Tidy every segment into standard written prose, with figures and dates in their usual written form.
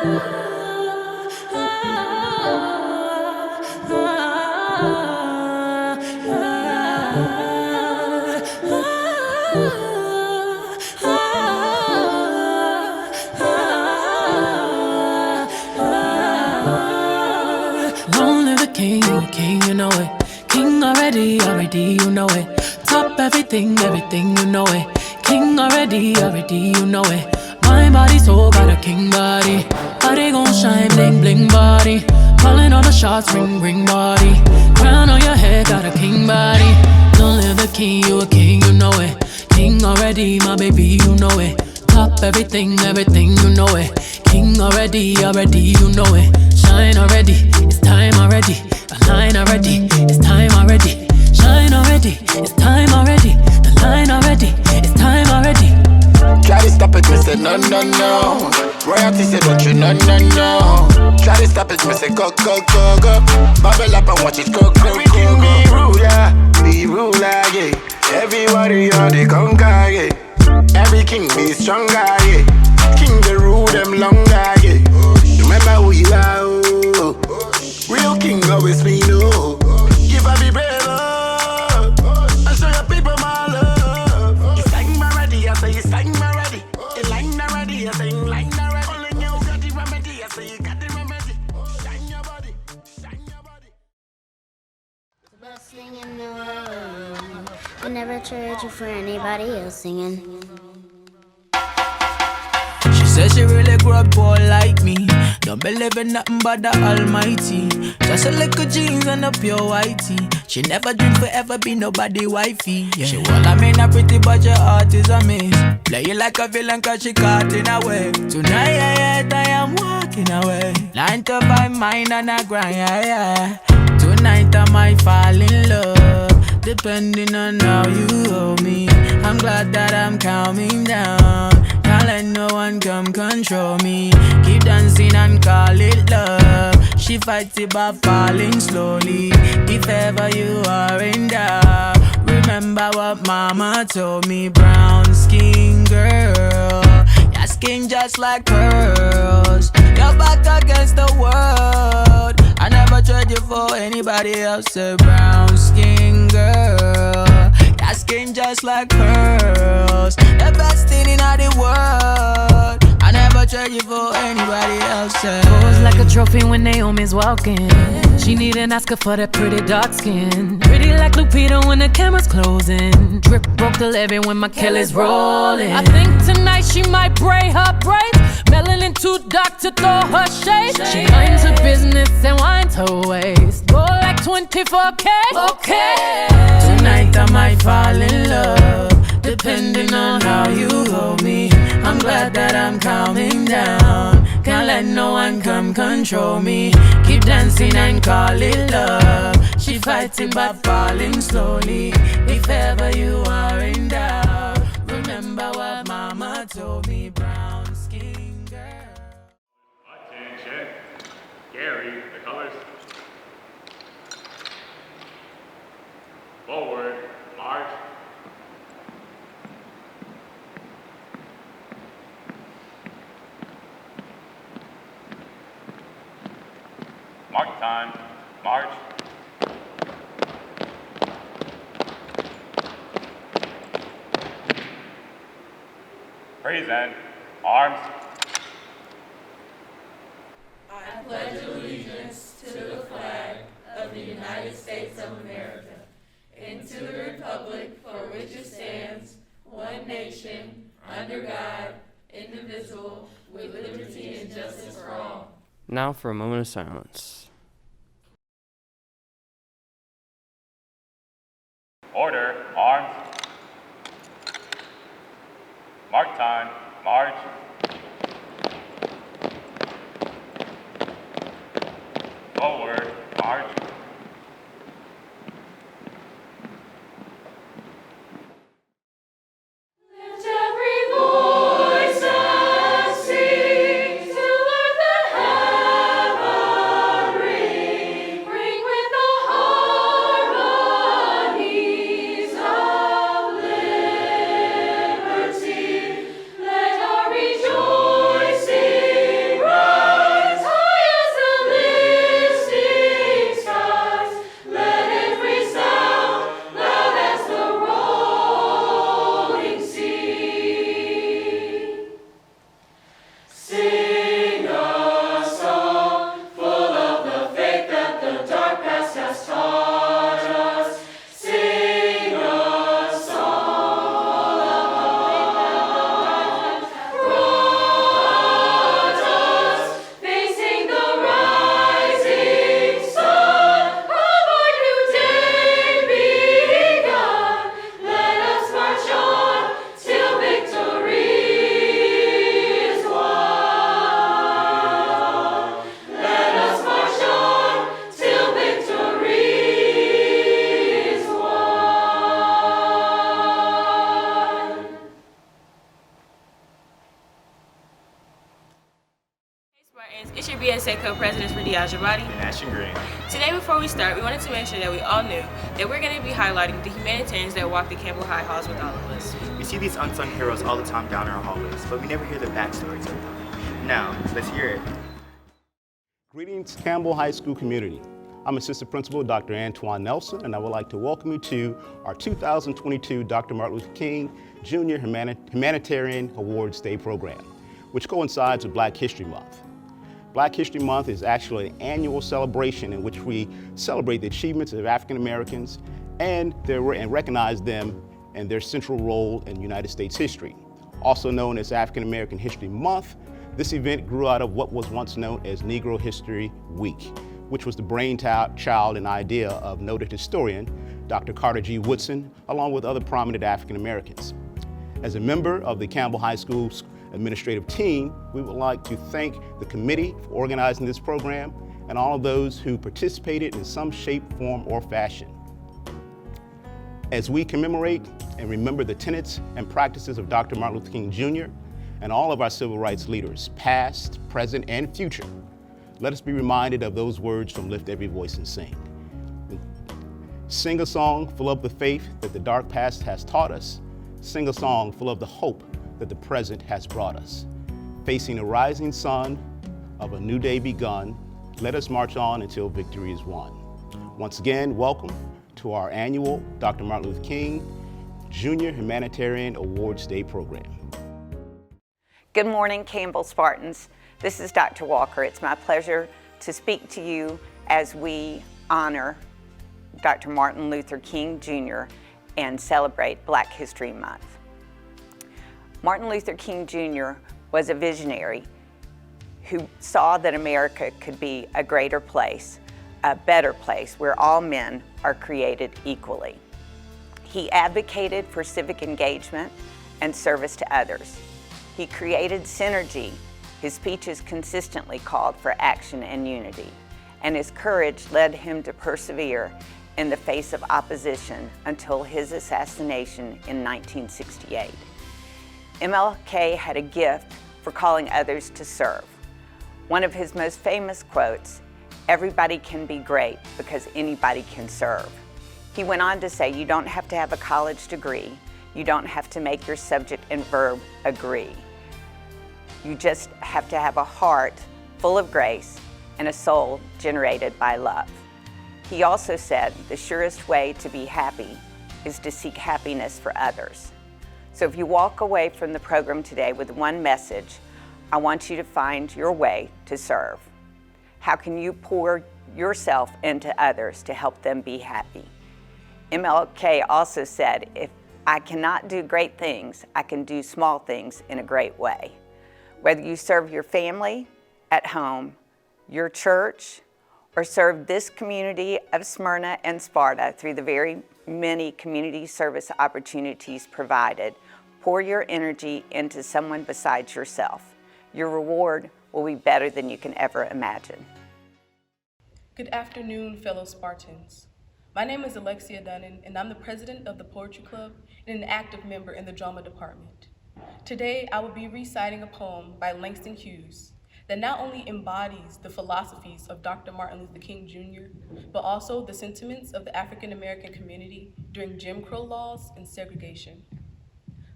Long live the king, you know it. King already, you know it. Top everything, you know it. King already, you know it. My body, soul, got a king body. Body gon' shine, bling, bling body. Calling all the shots, ring, ring body. Crown on your head, got a king body. Long live the king, you a king, you know it. King already, my baby, you know it. Top everything, you know it. King already, you know it. Shine already, it's time already. Align already, it's time already. Shine already, it's time already. The line already, it's time already. Try to stop it, me say no, no, no. Royalty say don't you, no, no, no. Try to stop it, me say go, go, go, go. Bubble up and watch it go, go, go, go. Be ruler, be ruler, yeah. Everybody on the conquer, yeah. Every king be stronger, yeah. King the rule them longer, yeah. Remember who you are, oh. Real king always be no. Give up be brave, oh. And show your people my love. You sang my ready, I say you sang my ready. You line already, I say you line already. Only you got the remedy, I say you got the remedy. Shine your body, shine your body. The best thing in the world. I never trade you for anybody else singing. Says she really grew up poor like me. Don't believe in nothing but the Almighty. Just a little jeans and a pure whitey. She never dreamed forever be nobody wifey, yeah. She well, I mean, a pretty but your heart is a miss. Play you like a villain cause she caught in a way. Tonight I am walking away. 9 to 5 mine and I grind, yeah. Tonight I might fall in love, depending on how you hold me. I'm glad that I'm calming down. Can't let no one come control me. Keep dancing and call it love. She fights it by falling slowly. If ever you are in doubt, remember what mama told me. Brown skin girl, your skin just like pearls. You're back against the world. I never trade you for anybody else. A brown skin girl, your skin just like pearls. The best thing in all the world. I never trade you for anybody else. Pose like a trophy when Naomi's walking. She need an Oscar for that pretty dark skin. Pretty like Lupita when the camera's closing. Drip broke the levee when my Kelly's rolling. I think tonight she might braid her braids. Melanin too dark to throw her shade. She minds her business and winds her waist. Go like 24K. Okay. Tonight I might fall in love, depending on how you hold me. I'm glad that I'm calming down. Can't let no one come control me. Keep dancing and call it love. She fighting but falling slowly. If ever you are in doubt, remember what mama told me. Brown skin girl. Attention. Gary, the colors. Forward, march. Mark time, march. Present, arms. I pledge allegiance to the flag of the United States of America and to the republic for which it stands, one nation, under God, indivisible, with liberty and justice for all. Now for a moment of silence. Order, arms. Mark time, march. Forward, march. Lift every voice and sing to earth and heaven ring. Ring with the harmonies of liberty. Let our rejoicing Sing a song full of the faith that the dark past has taught us. Sing a song full of the faith that the dark past has brought us. Facing the rising sun of our new day begun. Let us march on till victory is won. Let us march on till victory is won. Hey Spartans, it's your BSA co-presidents Rudy Ajabadi. And Ashton Green. Today before we start, we wanted to make sure that we all knew that we're going to be highlighting the humanitarians that walk the Campbell High halls with all of us. We see these unsung heroes all the time down in our hallways, but we never hear the backstories of them. Now, let's hear it. Greetings, Campbell High School community. I'm Assistant Principal Dr. Antoine Nelson, and I would like to welcome you to our 2022 Dr. Martin Luther King Jr. Humanitarian Awards Day program, which coincides with Black History Month. Black History Month is actually an annual celebration in which we celebrate the achievements of African Americans and recognize them and their central role in United States history. Also known as African American History Month, this event grew out of what was once known as Negro History Week, which was the brainchild and idea of noted historian Dr. Carter G. Woodson, along with other prominent African Americans. As a member of the Campbell High School's administrative team, we would like to thank the committee for organizing this program and all of those who participated in some shape, form, or fashion. As we commemorate and remember the tenets and practices of Dr. Martin Luther King Jr. and all of our civil rights leaders, past, present, and future, let us be reminded of those words from Lift Every Voice and Sing. Sing a song full of the faith that the dark past has taught us. Sing a song full of the hope that the present has brought us. Facing a rising sun of a new day begun, let us march on until victory is won. Once again, welcome to our annual Dr. Martin Luther King Jr. Humanitarian Awards Day program. Good morning, Campbell Spartans. This is Dr. Walker. It's my pleasure to speak to you as we honor Dr. Martin Luther King Jr. and celebrate Black History Month. Martin Luther King Jr. was a visionary who saw that America could be a greater place, a better place where all men are created equally. He advocated for civic engagement and service to others. He created synergy. His speeches consistently called for action and unity, and his courage led him to persevere in the face of opposition until his assassination in 1968. MLK had a gift for calling others to serve. One of his most famous quotes, "Everybody can be great because anybody can serve." He went on to say, you don't have to have a college degree. You don't have to make your subject and verb agree. You just have to have a heart full of grace and a soul generated by love. He also said, the surest way to be happy is to seek happiness for others. So if you walk away from the program today with one message, I want you to find your way to serve. How can you pour yourself into others to help them be happy? MLK also said, if I cannot do great things, I can do small things in a great way. Whether you serve your family at home, your church, or serve this community of Smyrna and Sparta through the very many community service opportunities provided, pour your energy into someone besides yourself. Your reward will be better than you can ever imagine. Good afternoon, fellow Spartans. My name is Alexia Dunnan, and I'm the president of the Poetry Club and an active member in the drama department. Today, I will be reciting a poem by Langston Hughes that not only embodies the philosophies of Dr. Martin Luther King Jr., but also the sentiments of the African American community during Jim Crow laws and segregation.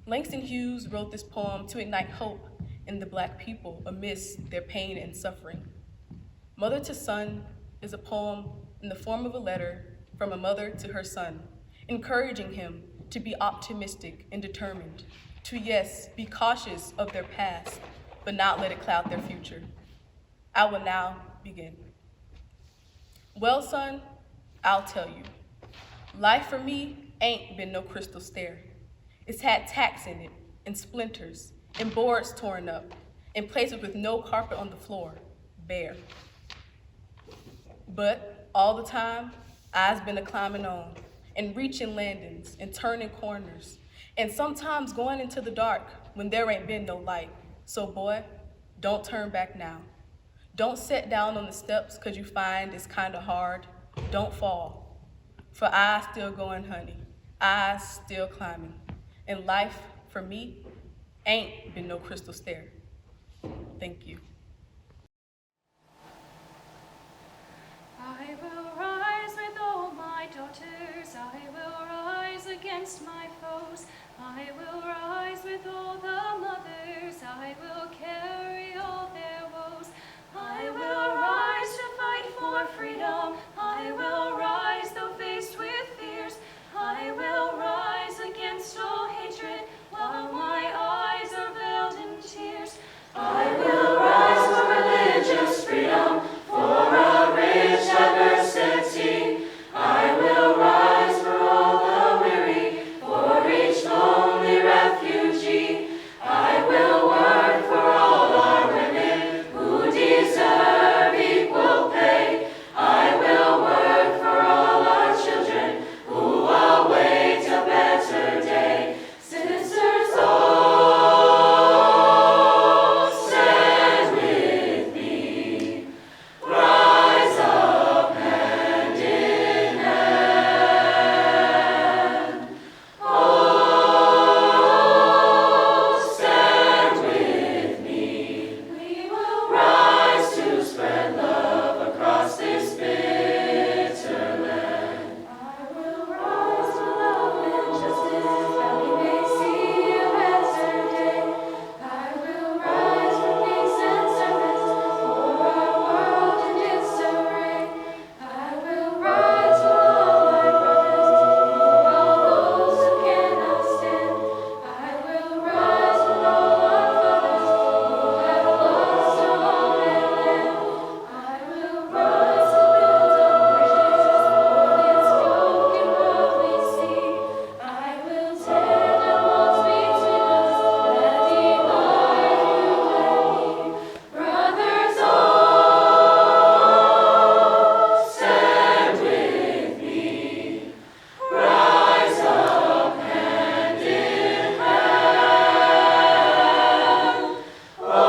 Langston Hughes wrote this poem to ignite hope in the Black people amidst their pain and suffering. Mother to Son is a poem in the form of a letter from a mother to her son, encouraging him to be optimistic and determined, to yes, be cautious of their past, but not let it cloud their future. I will now begin. Well, son, I'll tell you. Life for me ain't been no crystal stair. It's had tacks in it, and splinters, and boards torn up, and places with no carpet on the floor, bare. But all the time, I's been a climbing on, and reaching landings, and turning corners, and sometimes going into the dark when there ain't been no light. So boy, don't turn back now. Don't sit down on the steps cause you find it's kinda hard. Don't fall. For I's still going, honey. I's still climbing. And life, for me, ain't been no crystal stair. Thank you. I will rise with all my daughters. I will rise against my foes. I will rise with all the mothers. I will carry all their woes. I will rise to fight for freedom. I will rise though faced with fears. I will rise against all hatred while my eyes are veiled in tears. I will rise for religious freedom, for a rich diversity. I will rise for all the weary, for each lonely refugee. I will work for all our women who deserve equal pay. I will work for all our children who await a better day. Sisters, oh, stand with me. Rise up hand in hand. Oh, stand with me. We will rise to spread love across this bitter land. I will rise for love and justice that we may see a better day. I will rise for peace and service for our world in disarray. I will rise for all my brothers, for all those who cannot stand. I will rise for all our fathers who have lost their home and land. I will rise to build up bridges for the unspoken world we see. I will tear down walls between us that divide you and me. Brothers, oh, stand with me. Rise up hand in hand. Oh,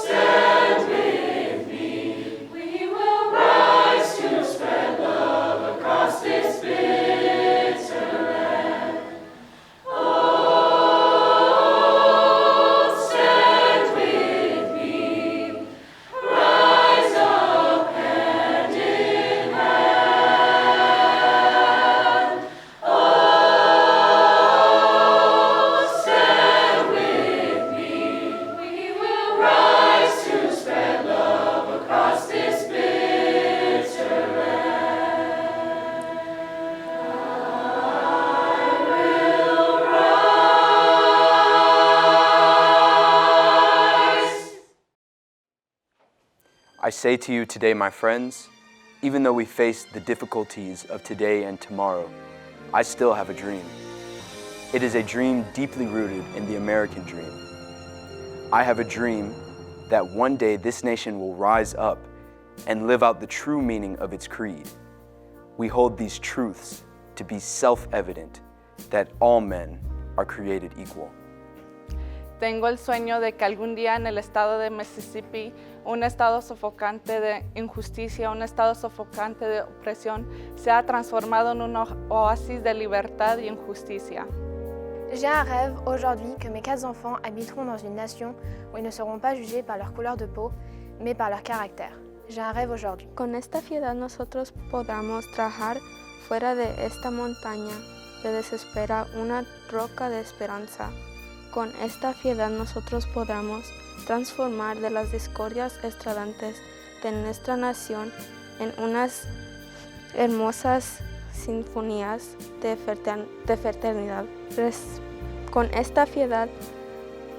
stand with me. We will rise to spread love across this bitter land. Oh, stand with me. Rise up hand in hand. Oh, stand with me. We will rise to spread love across this bitter land. I will rise. I say to you today, my friends, even though we face the difficulties of today and tomorrow, I still have a dream. It is a dream deeply rooted in the American dream. I have a dream that one day this nation will rise up and live out the true meaning of its creed. We hold these truths to be self-evident, that all men are created equal. Tengo el sueño de que algún día en el estado de Mississippi, un estado sofocante de injusticia, un estado sofocante de opresión, sea transformado en un oasis de libertad y justicia. J'ai un rêve aujourd'hui que mes 4 enfants habiteront dans une nation où ils ne seront pas jugés par leur couleur de peau, mais par leur caractère. J'ai un rêve aujourd'hui. Con esta piedad nosotros podamos trabajar fuera de esta montaña que desespera una roca de esperanza. Con esta piedad nosotros podamos transformar de las discordias estradantes de nuestra nación en unas hermosas sinfonías de fraternidad. Con esta piedad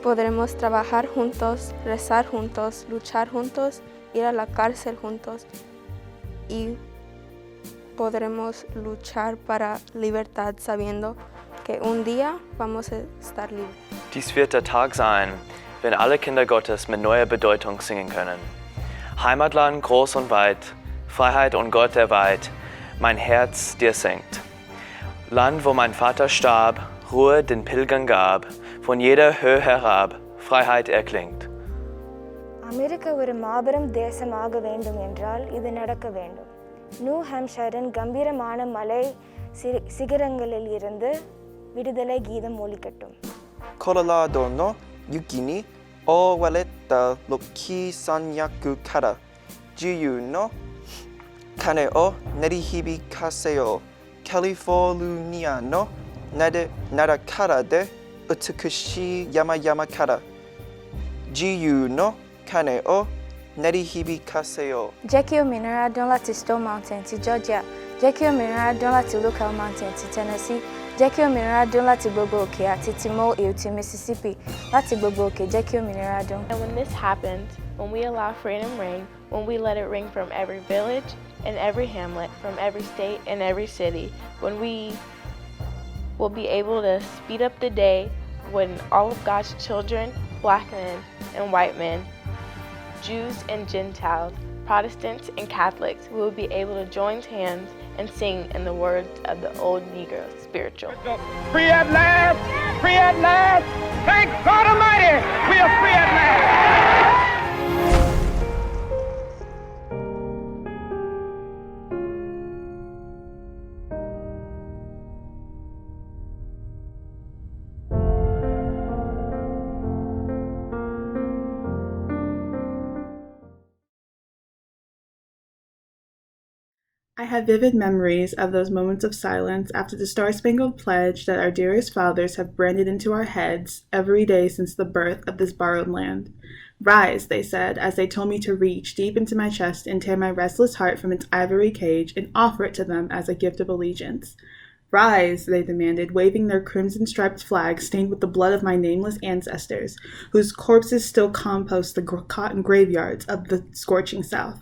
Podremos trabajar juntos, rezar juntos, luchar juntos, ir a la cárcel juntos y podremos luchar para libertad sabiendo que un día vamos a estar libres. Dies wird der Tag sein, wenn alle Kinder Gottes mit neuer Bedeutung singen können. Heimatland groß und weit, Freiheit und Gott der Weit, mein Herz dir singt. Land, wo mein Vater starb, Ruhe den Pilgern gab, von jeder Höhe herab, Freiheit erklingt. America ஒரு மாபெரும் தேசமாக வேண்டும் என்றால் இது நடக்க வேண்டும். New ஹாம்ஷயரின் கம்பீரமான மலை சிகரங்களில் இருந்து விடுதலை கீதம் ஒலிக்கட்டும். Colorado no yuki ni owaletta Rocky Sanyaku kara Jiyu no kane o nerihibikaseo California no nara kara de utsukushi yama kara Jiyu no kane o nerihibikaseo. Jekio Minera dans la Stone Mountain to Georgia. Jekio Minera dans la Lookout Mountain to Tennessee. Jekio Minera dans la Boboke at Timo to Mississippi. Lati Boboke, Jekio Minera don. And when this happens, when we allow freedom ring, when we let it ring from every village and every hamlet, from every state and every city, when we will be able to speed up the day when all of God's children, black men and white men, Jews and Gentiles, Protestants and Catholics, we will be able to join hands and sing in the words of the old Negro spiritual. Free at last! Free at last! Thank God Almighty! We are free at last! I have vivid memories of those moments of silence after the Star-Spangled Pledge that our dearest fathers have branded into our heads every day since the birth of this borrowed land. Rise, they said, as they told me to reach deep into my chest and tear my restless heart from its ivory cage and offer it to them as a gift of allegiance. Rise, they demanded, waving their crimson-striped flag stained with the blood of my nameless ancestors, whose corpses still compost the cotton graveyards of the scorching South.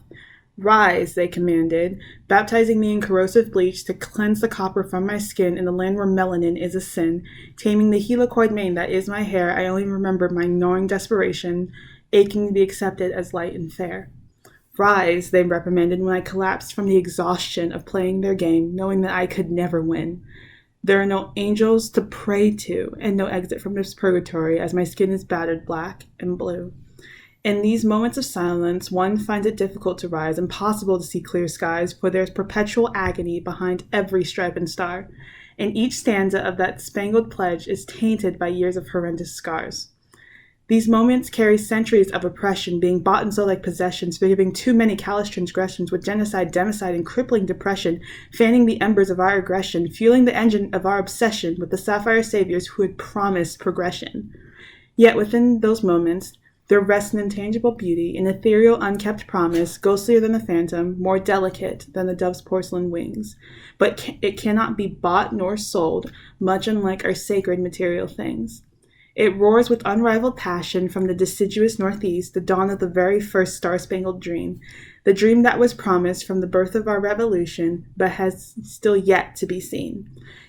Rise, they commanded, baptizing me in corrosive bleach to cleanse the copper from my skin in the land where melanin is a sin, taming the helicoid mane that is my hair. I only remember my gnawing desperation, aching to be accepted as light and fair. Rise, they reprimanded when I collapsed from the exhaustion of playing their game, knowing that I could never win. There are no angels to pray to, and no exit from this purgatory as my skin is battered black and blue. In these moments of silence, one finds it difficult to rise, impossible to see clear skies, for there is perpetual agony behind every stripe and star, and each stanza of that spangled pledge is tainted by years of horrendous scars. These moments carry centuries of oppression, being bought and sold like possessions, forgiving too many callous transgressions with genocide, democide, and crippling depression, fanning the embers of our aggression, fueling the engine of our obsession with the sapphire saviors who had promised progression. Yet within those moments, there rests an intangible beauty, an ethereal, unkept promise, ghostlier than the phantom, more delicate than the dove's porcelain wings. But it cannot be bought nor sold, much unlike our sacred material things. It roars with unrivaled passion from the deciduous northeast, the dawn of the very first star-spangled dream, the dream that was promised from the birth of our revolution, but has still yet to be seen.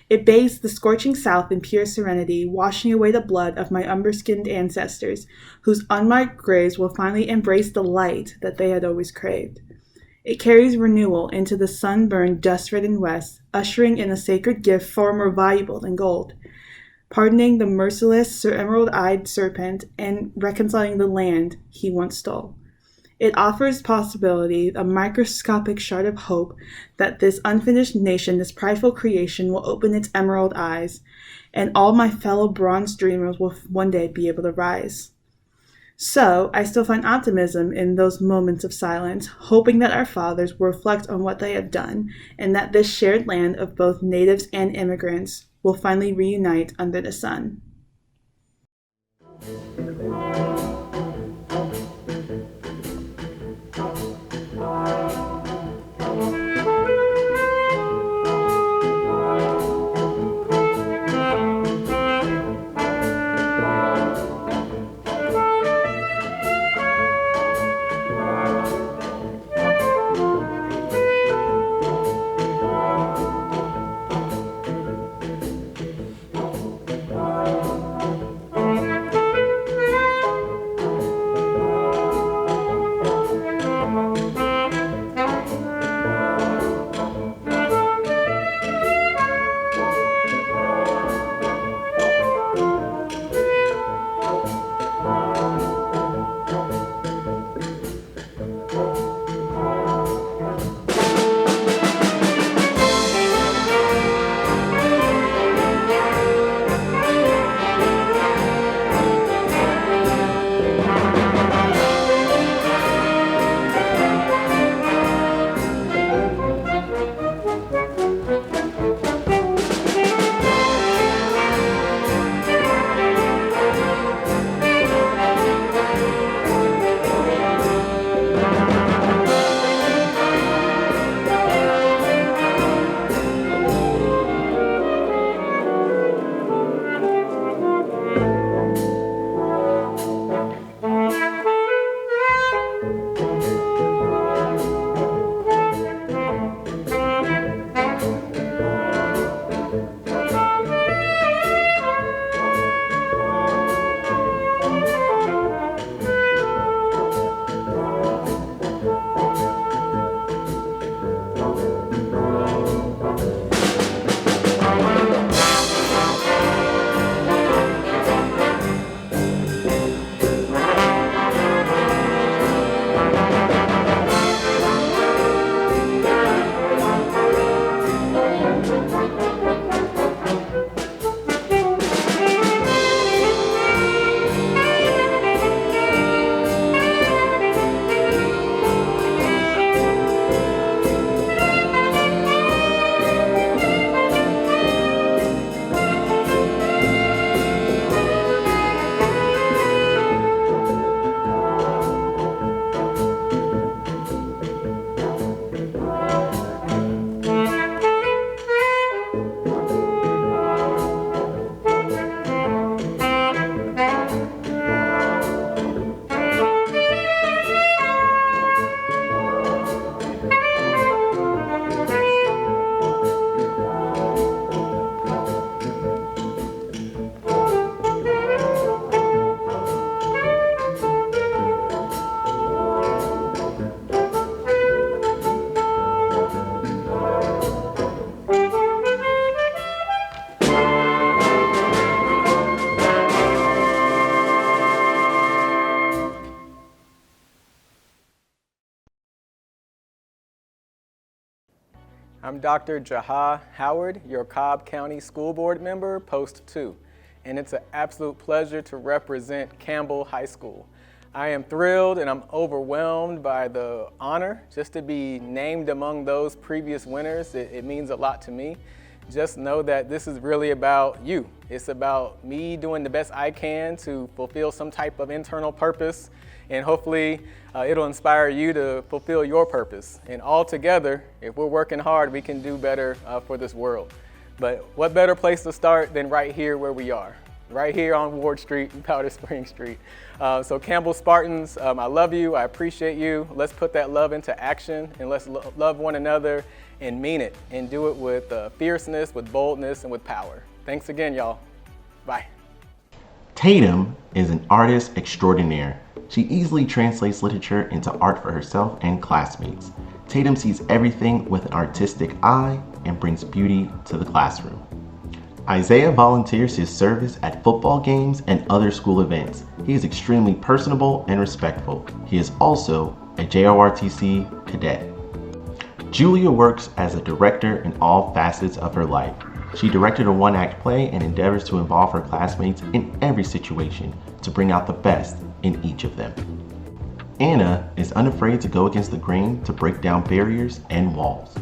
It bathes the scorching South in pure serenity, washing away the blood of my umber-skinned ancestors, whose unmarked graves will finally embrace the light that they had always craved. It carries renewal into the sun-burned, dust-ridden West, ushering in a sacred gift far more valuable than gold, pardoning the merciless emerald-eyed serpent and reconciling the land he once stole. It offers possibility, a microscopic shard of hope that this unfinished nation, this prideful creation, will open its emerald eyes, and all my fellow bronze dreamers will one day be able to rise. So, I still find optimism in those moments of silence, hoping that our fathers will reflect on what they have done, and that this shared land of both natives and immigrants will finally reunite under the sun. I'm Dr. Jaha Howard, your Cobb County School Board member, Post 2, and it's an absolute pleasure to represent Campbell High School. I am thrilled and I'm overwhelmed by the honor just to be named among those previous winners. It means a lot to me. Just know that this is really about you. It's about me doing the best I can to fulfill some type of internal purpose, and hopefully it'll inspire you to fulfill your purpose. And all together, if we're working hard, we can do better for this world. But what better place to start than right here where we are, right here on Ward Street and Powder Spring Street. So Campbell Spartans, I love you, I appreciate you. Let's put that love into action, and let's love one another and mean it, and do it with fierceness, with boldness, and with power. Thanks again, y'all. Bye. Tatum is an artist extraordinaire. She easily translates literature into art for herself and classmates. Tatum sees everything with an artistic eye and brings beauty to the classroom. Isaiah volunteers his service at football games and other school events. He is extremely personable and respectful. He is also a JORTC cadet. Julia works as a director in all facets of her life. She directed a one-act play and endeavors to involve her classmates in every situation to bring out the best in each of them. Anna is unafraid to go against the grain to break down barriers and walls.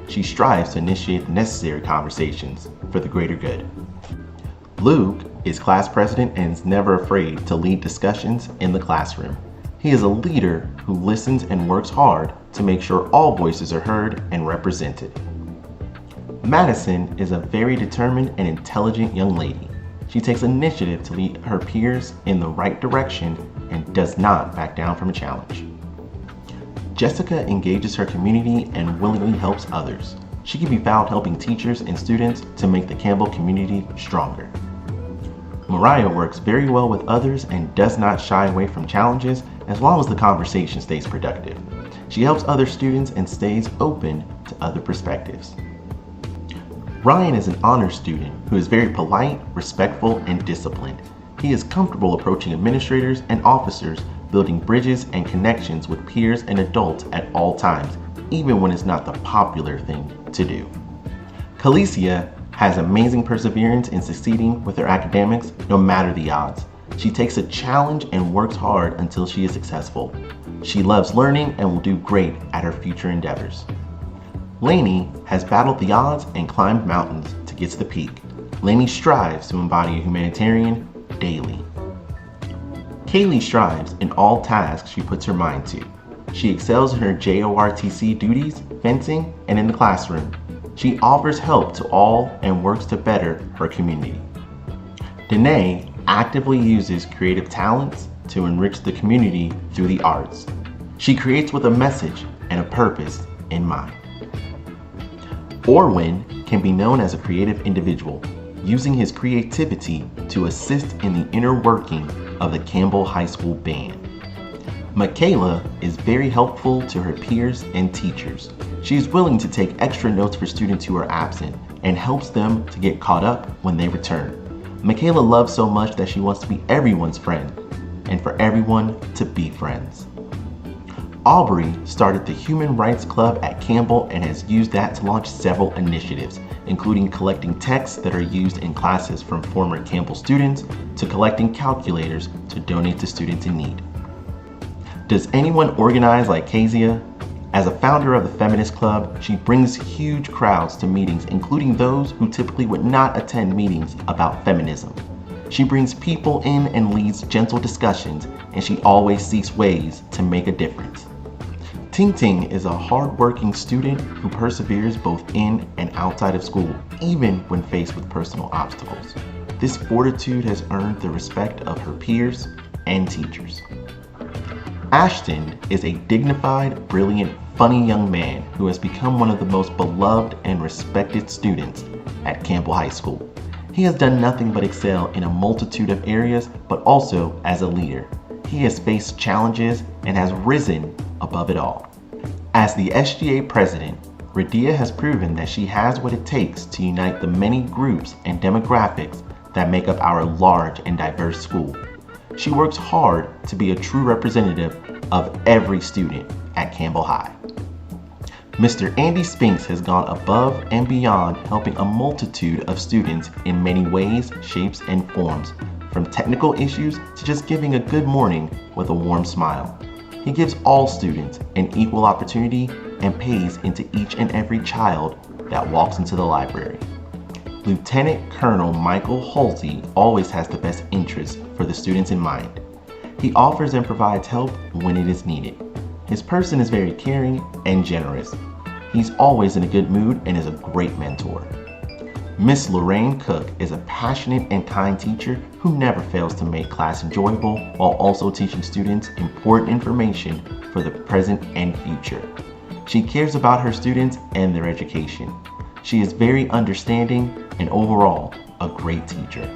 She strives to initiate the necessary conversations for the greater good. Luke is class president and is never afraid to lead discussions in the classroom. He is a leader who listens and works hard to make sure all voices are heard and represented. Madison is a very determined and intelligent young lady. She takes initiative to lead her peers in the right direction and does not back down from a challenge. Jessica engages her community and willingly helps others. She can be found helping teachers and students to make the Campbell community stronger. Mariah works very well with others and does not shy away from challenges as long as the conversation stays productive. She helps other students and stays open to other perspectives. Ryan is an honors student who is very polite, respectful, and disciplined. He is comfortable approaching administrators and officers, building bridges and connections with peers and adults at all times, even when it's not the popular thing to do. Calicia has amazing perseverance in succeeding with her academics no matter the odds. She takes a challenge and works hard until she is successful. She loves learning and will do great at her future endeavors. Lainey has battled the odds and climbed mountains to get to the peak. Lainey strives to embody a humanitarian daily. Kaylee strives in all tasks she puts her mind to. She excels in her JORTC duties, fencing, and in the classroom. She offers help to all and works to better her community. Danae actively uses creative talents to enrich the community through the arts. She creates with a message and a purpose in mind. Orwin can be known as a creative individual, using his creativity to assist in the inner working of the Campbell High School band. Michaela is very helpful to her peers and teachers. She is willing to take extra notes for students who are absent and helps them to get caught up when they return. Michaela loves so much that she wants to be everyone's friend and for everyone to be friends. Aubrey started the Human Rights Club at Campbell and has used that to launch several initiatives, including collecting texts that are used in classes from former Campbell students to collecting calculators to donate to students in need. Does anyone organize like Kezia? As a founder of the Feminist Club, she brings huge crowds to meetings, including those who typically would not attend meetings about feminism. She brings people in and leads gentle discussions, and she always seeks ways to make a difference. Ting Ting is a hard-working student who perseveres both in and outside of school, even when faced with personal obstacles. This fortitude has earned the respect of her peers and teachers. Ashton is a dignified, brilliant, funny young man who has become one of the most beloved and respected students at Campbell High School. He has done nothing but excel in a multitude of areas, but also as a leader. He has faced challenges and has risen above it all. As the SGA president, Radia has proven that she has what it takes to unite the many groups and demographics that make up our large and diverse school. She works hard to be a true representative of every student at Campbell High. Mr. Andy Spinks has gone above and beyond, helping a multitude of students in many ways, shapes, and forms, from technical issues to just giving a good morning with a warm smile. He gives all students an equal opportunity and pays into each and every child that walks into the library. Lieutenant Colonel Michael Halsey always has the best interests for the students in mind. He offers and provides help when it is needed. His person is very caring and generous. He's always in a good mood and is a great mentor. Miss Lorraine Cook is a passionate and kind teacher who never fails to make class enjoyable while also teaching students important information for the present and future. She cares about her students and their education. She is very understanding and overall a great teacher.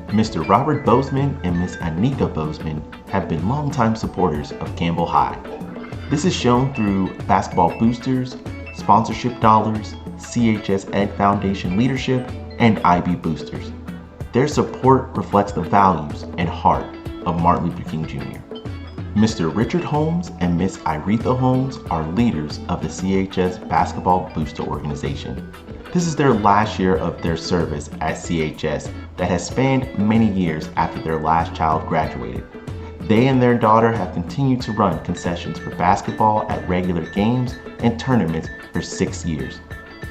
Mr. Robert Bozeman and Miss Anika Bozeman have been longtime supporters of Campbell High. This is shown through basketball boosters, sponsorship dollars, CHS Ed Foundation leadership, and IB boosters. Their support reflects the values and heart of Martin Luther King Jr. Mr. Richard Holmes and Miss Iretha Holmes are leaders of the CHS Basketball Booster Organization. This is their last year of their service at CHS that has spanned many years after their last child graduated. They and their daughter have continued to run concessions for basketball at regular games and tournaments for 6 years.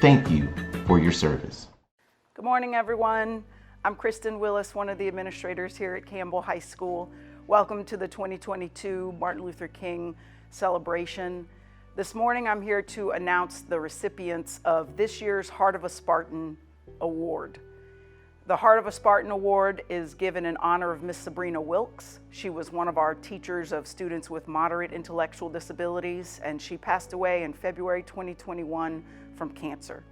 Thank you for your service. Good morning, everyone. I'm Kristen Willis, one of the administrators here at Campbell High School. Welcome to the 2022 Martin Luther King celebration. This morning, I'm here to announce the recipients of this year's Heart of a Spartan Award. The Heart of a Spartan Award is given in honor of Miss Sabrina Wilkes. She was one of our teachers of students with moderate intellectual disabilities, and she passed away in February 2021 from cancer.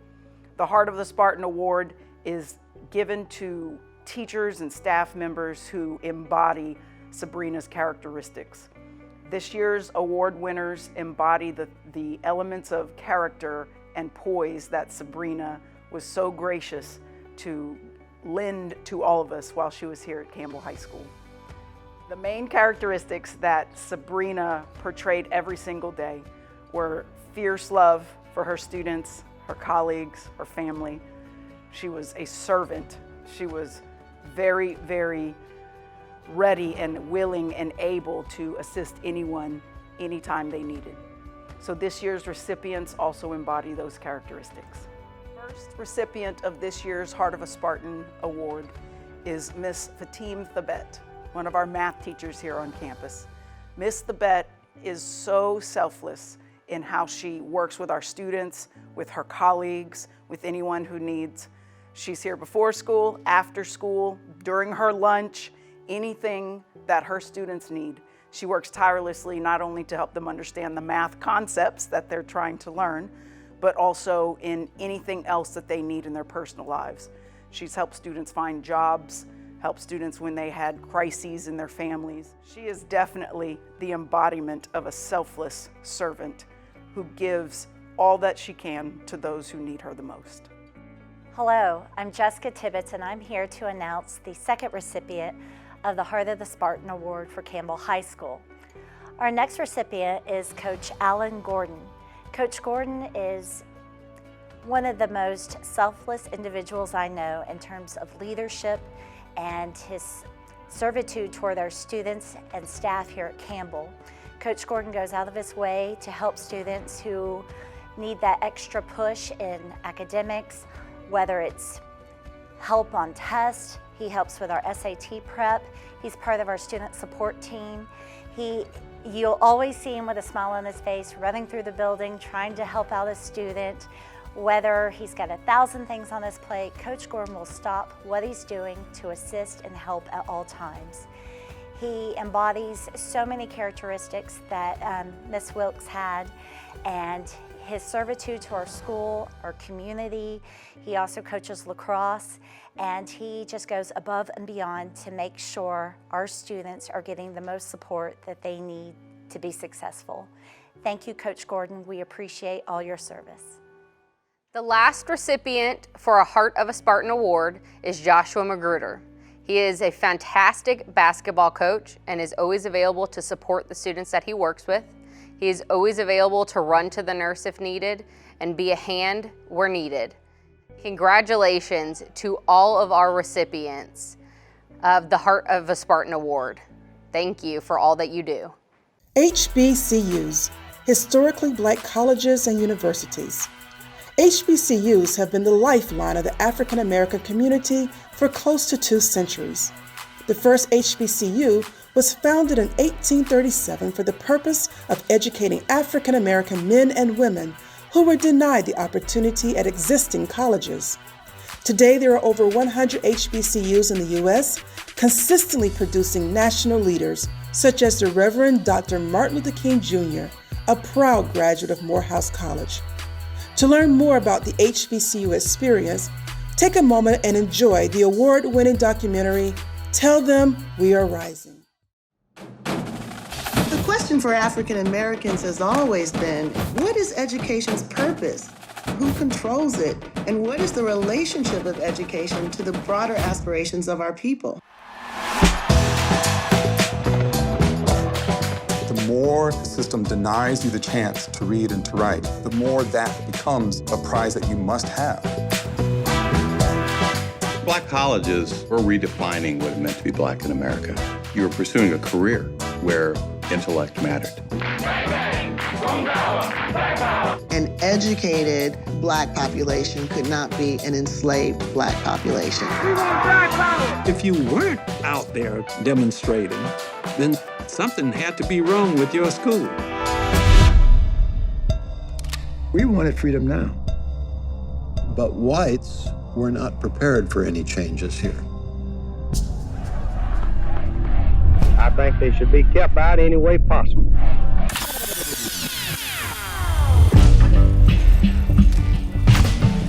The Heart of the Spartan Award is given to teachers and staff members who embody Sabrina's characteristics. This year's award winners embody the elements of character and poise that Sabrina was so gracious to lend to all of us while she was here at Campbell High School. The main characteristics that Sabrina portrayed every single day were fierce love for her students, her colleagues, her family. She was a servant. She was very, very ready and willing and able to assist anyone anytime they needed. So this year's recipients also embody those characteristics. First recipient of this year's Heart of a Spartan Award is Miss Fatim Thabet, one of our math teachers here on campus. Miss Thabet is so selfless in how she works with our students, with her colleagues, with anyone who needs. She's here before school, after school, during her lunch, anything that her students need. She works tirelessly not only to help them understand the math concepts that they're trying to learn, but also in anything else that they need in their personal lives. She's helped students find jobs, helped students when they had crises in their families. She is definitely the embodiment of a selfless servant who gives all that she can to those who need her the most. Hello, I'm Jessica Tibbetts, and I'm here to announce the second recipient of the Heart of the Spartan Award for Campbell High School. Our next recipient is Coach Alan Gordon. Coach Gordon is one of the most selfless individuals I know in terms of leadership and his servitude toward our students and staff here at Campbell. Coach Gordon goes out of his way to help students who need that extra push in academics, whether it's help on tests. He helps with our SAT prep. He's part of our student support team. You'll always see him with a smile on his face, running through the building, trying to help out a student. Whether he's got 1,000 things on his plate, Coach Gordon will stop what he's doing to assist and help at all times. He embodies so many characteristics that Miss Wilkes had, and his servitude to our school, our community. He also coaches lacrosse, and he just goes above and beyond to make sure our students are getting the most support that they need to be successful. Thank you, Coach Gordon. We appreciate all your service. The last recipient for a Heart of a Spartan Award is Joshua Magruder. He is a fantastic basketball coach and is always available to support the students that he works with. He is always available to run to the nurse if needed and be a hand where needed. Congratulations to all of our recipients of the Heart of a Spartan Award. Thank you for all that you do. HBCUs, historically black colleges and universities. HBCUs have been the lifeline of the African American community for close to 2 centuries. The first HBCU was founded in 1837 for the purpose of educating African American men and women who were denied the opportunity at existing colleges. Today, there are over 100 HBCUs in the U.S., consistently producing national leaders, such as the Reverend Dr. Martin Luther King Jr., a proud graduate of Morehouse College. To learn more about the HBCU experience, take a moment and enjoy the award-winning documentary, Tell Them We Are Rising. The question for African Americans has always been, what is education's purpose? Who controls it? And what is the relationship of education to the broader aspirations of our people? The more the system denies you the chance to read and to write, the more that becomes a prize that you must have. Black colleges were redefining what it meant to be black in America. You were pursuing a career where intellect mattered. An educated black population could not be an enslaved black population. If you weren't out there demonstrating, then something had to be wrong with your school. We wanted freedom now, but whites were not prepared for any changes here. I think they should be kept out any way possible.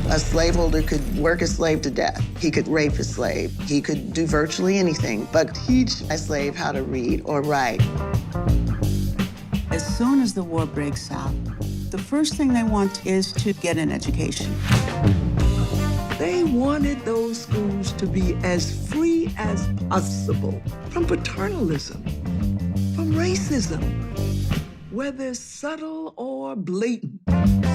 A slaveholder could work a slave to death. He could rape a slave. He could do virtually anything but teach a slave how to read or write. As soon as the war breaks out, the first thing they want is to get an education. They wanted those schools to be as free as possible from paternalism, from racism, whether subtle or blatant.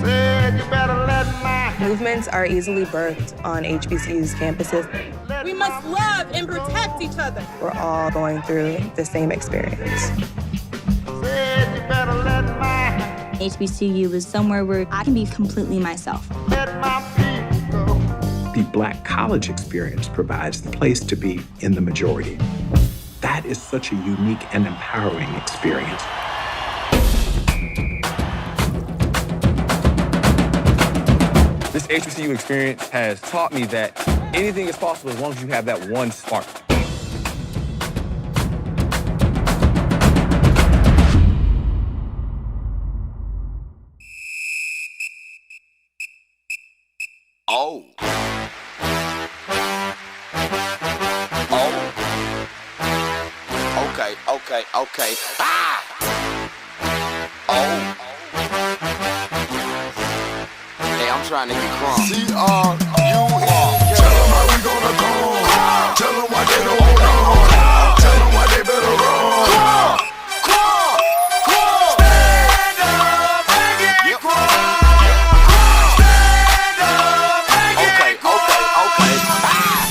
Said you better let my... Movements are easily birthed on HBCU's campuses. We must love and protect each other. We're all going through the same experience. Said you better let my... HBCU is somewhere where I can be completely myself. Let my people go. The black college experience provides the place to be in the majority. That is such a unique and empowering experience. This HBCU experience has taught me that anything is possible as long as you have that one spark. Oh. Okay. Ah! Oh. Hey, I'm trying to get crunk. C-R-U-N-K. Tell them how we gonna go. Tell them why they don't want to. Tell them why they better run. Stand up and get crunk. Stand up and get crunk. Okay.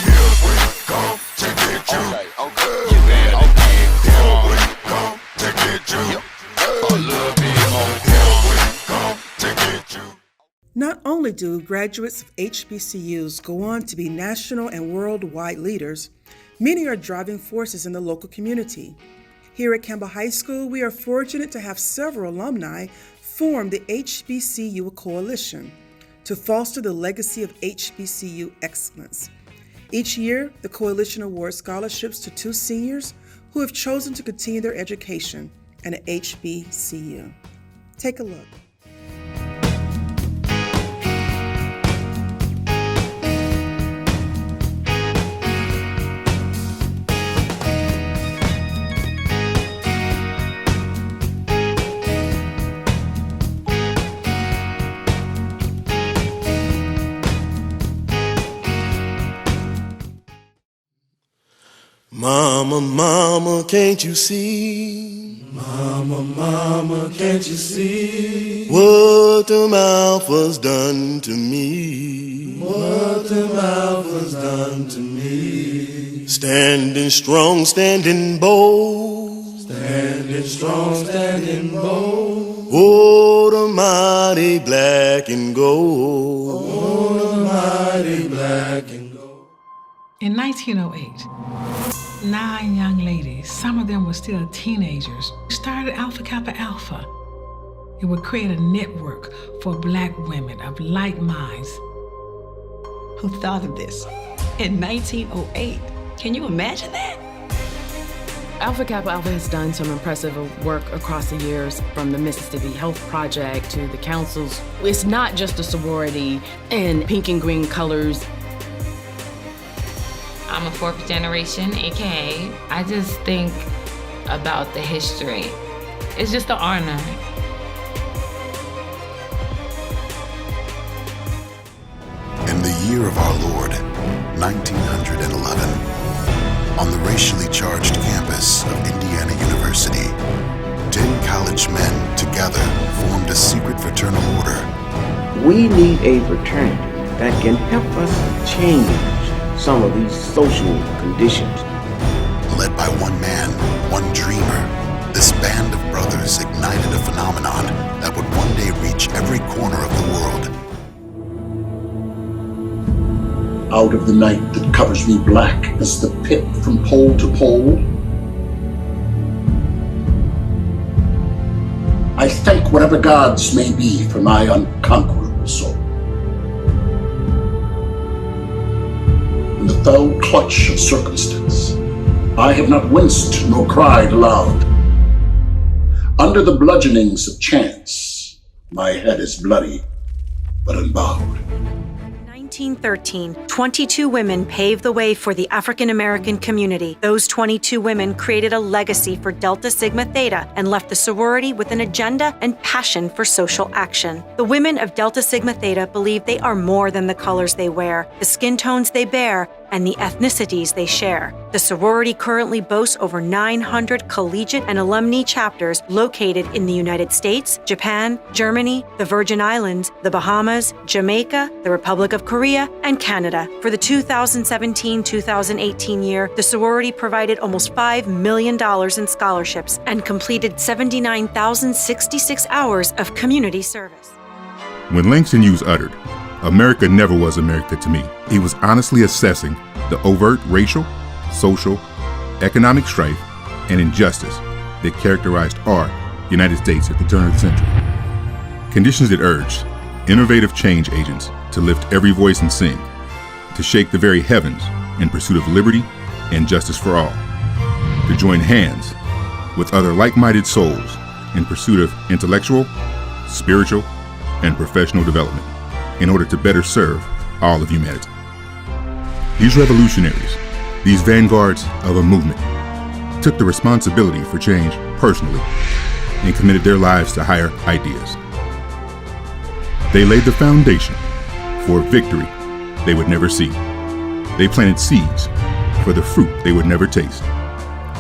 Here we come to get you. Okay. You better get crunk. Here we come to get you. A little bit more. Here we come to get you. Not only do graduates of HBCUs go on to be national and worldwide leaders, many are driving forces in the local community. Here at Campbell High School, we are fortunate to have several alumni form the HBCU Coalition to foster the legacy of HBCU excellence. Each year, the Coalition awards scholarships to 2 seniors who have chosen to continue their education at an HBCU. Take a look. Mama, mama, can't you see? Mama, Oh, mama, can't you see what the Alpha's done to me? What the Alpha's done to me. Standing strong, standing bold. Standing strong, standing bold. Oh, the mighty black and gold. Oh, the mighty black and gold. In 1908, 9 young ladies, some of them were still teenagers, started Alpha Kappa Alpha. It would create a network for black women of like minds. Who thought of this? In 1908, can you imagine that? Alpha Kappa Alpha has done some impressive work across the years, from the Mississippi Health Project to the councils. It's not just a sorority in pink and green colors. I'm a 4th generation, AKA. I just think about the history. It's just an honor. In the year of our Lord, 1911, on the racially charged campus of Indiana University, 10 college men together formed a secret fraternal order. We need a fraternity that can help us change some of these social conditions. Led by one man, one dreamer, this band of brothers ignited a phenomenon that would one day reach every corner of the world. Out of the night that covers me black as the pit from pole to pole, I thank whatever gods may be for my unconquerable soul. In the fell clutch of circumstance, I have not winced nor cried aloud. Under the bludgeonings of chance, my head is bloody but unbowed. 1913, 22 women paved the way for the African American community. Those 22 women created a legacy for Delta Sigma Theta and left the sorority with an agenda and passion for social action. The women of Delta Sigma Theta believe they are more than the colors they wear, the skin tones they bear, and the ethnicities they share. The sorority currently boasts over 900 collegiate and alumni chapters located in the United States, Japan, Germany, the Virgin Islands, the Bahamas, Jamaica, the Republic of Korea, and Canada. For the 2017-2018 year, the sorority provided almost $5 million in scholarships and completed 79,066 hours of community service. When Langston Hughes uttered, "America never was America to me," he was honestly assessing the overt racial, social, economic strife, and injustice that characterized our United States at the turn of the century. Conditions that urged innovative change agents to lift every voice and sing, to shake the very heavens in pursuit of liberty and justice for all, to join hands with other like-minded souls in pursuit of intellectual, spiritual, and professional development in order to better serve all of humanity. These revolutionaries, these vanguards of a movement, took the responsibility for change personally and committed their lives to higher ideas. They laid the foundation for a victory they would never see. They planted seeds for the fruit they would never taste.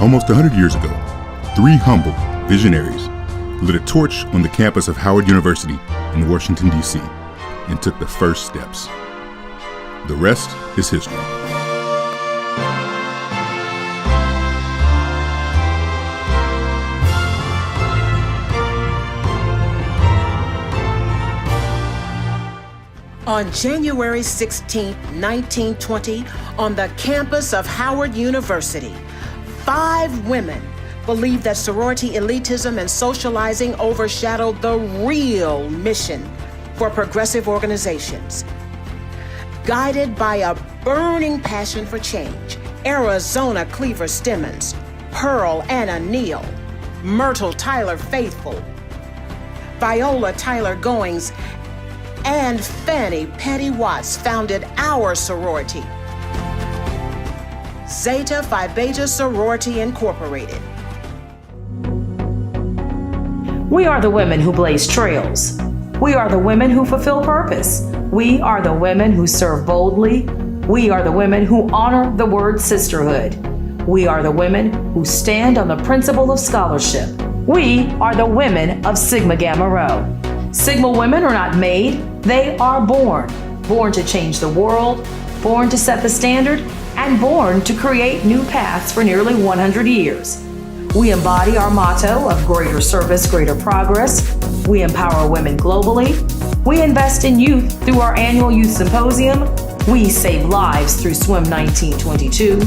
Almost 100 years ago, 3 humble visionaries lit a torch on the campus of Howard University in Washington, D.C., and took the first steps. The rest is history. On January 16, 1920, on the campus of Howard University, 5 women believed that sorority elitism and socializing overshadowed the real mission for progressive organizations. Guided by a burning passion for change, Arizona Cleaver Stemmons, Pearl Anna Neal, Myrtle Tyler Faithful, Viola Tyler Goings, and Fannie Petty Watts founded our sorority, Zeta Phi Beta Sorority Incorporated. We are the women who blaze trails. We are the women who fulfill purpose. We are the women who serve boldly. We are the women who honor the word sisterhood. We are the women who stand on the principle of scholarship. We are the women of Sigma Gamma Rho. Sigma women are not made, they are born. Born to change the world, born to set the standard, and born to create new paths for nearly 100 years. We embody our motto of greater service, greater progress. We empower women globally. We invest in youth through our annual youth symposium. We save lives through Swim 1922.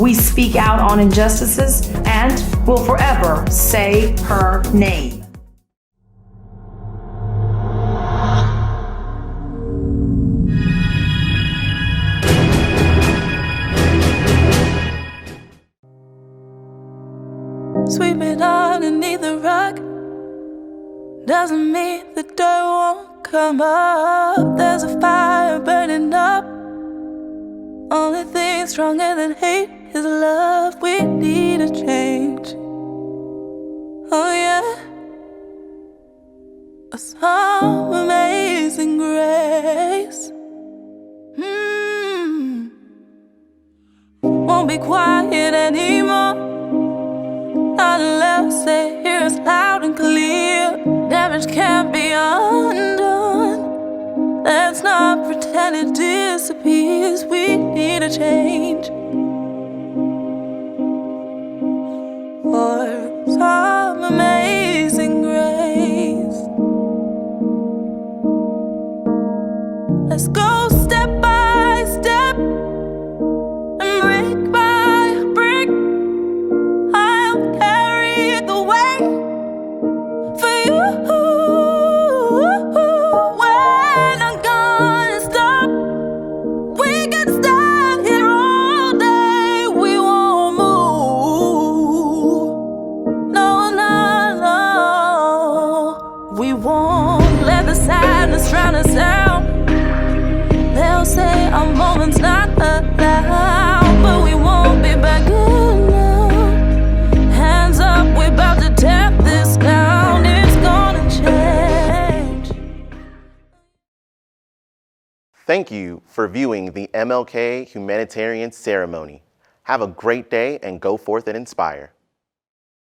We speak out on injustices and will forever say her name. Sweeping underneath the rug doesn't mean the dirt won't come up. There's a fire burning up. Only thing stronger than hate is love. We need a change. Oh yeah. Some amazing grace. Won't be quiet anymore. Not unless they hear us loud and clear. Damage can't be undone. Let's not pretend it disappears. We need a change. For some amazing grace. Let's go step by step and brick by brick. I'll carry the weight for you. We're not gonna stop. We can stand here all day. We won't move. No, no, no. We won't let the sadness drown us out. They'll say our moment's not allowed, but we won't be back in now. Hands up, we're about to tear this down. It's gonna change. Thank you for viewing the MLK Humanitarian Ceremony. Have a great day and go forth and inspire.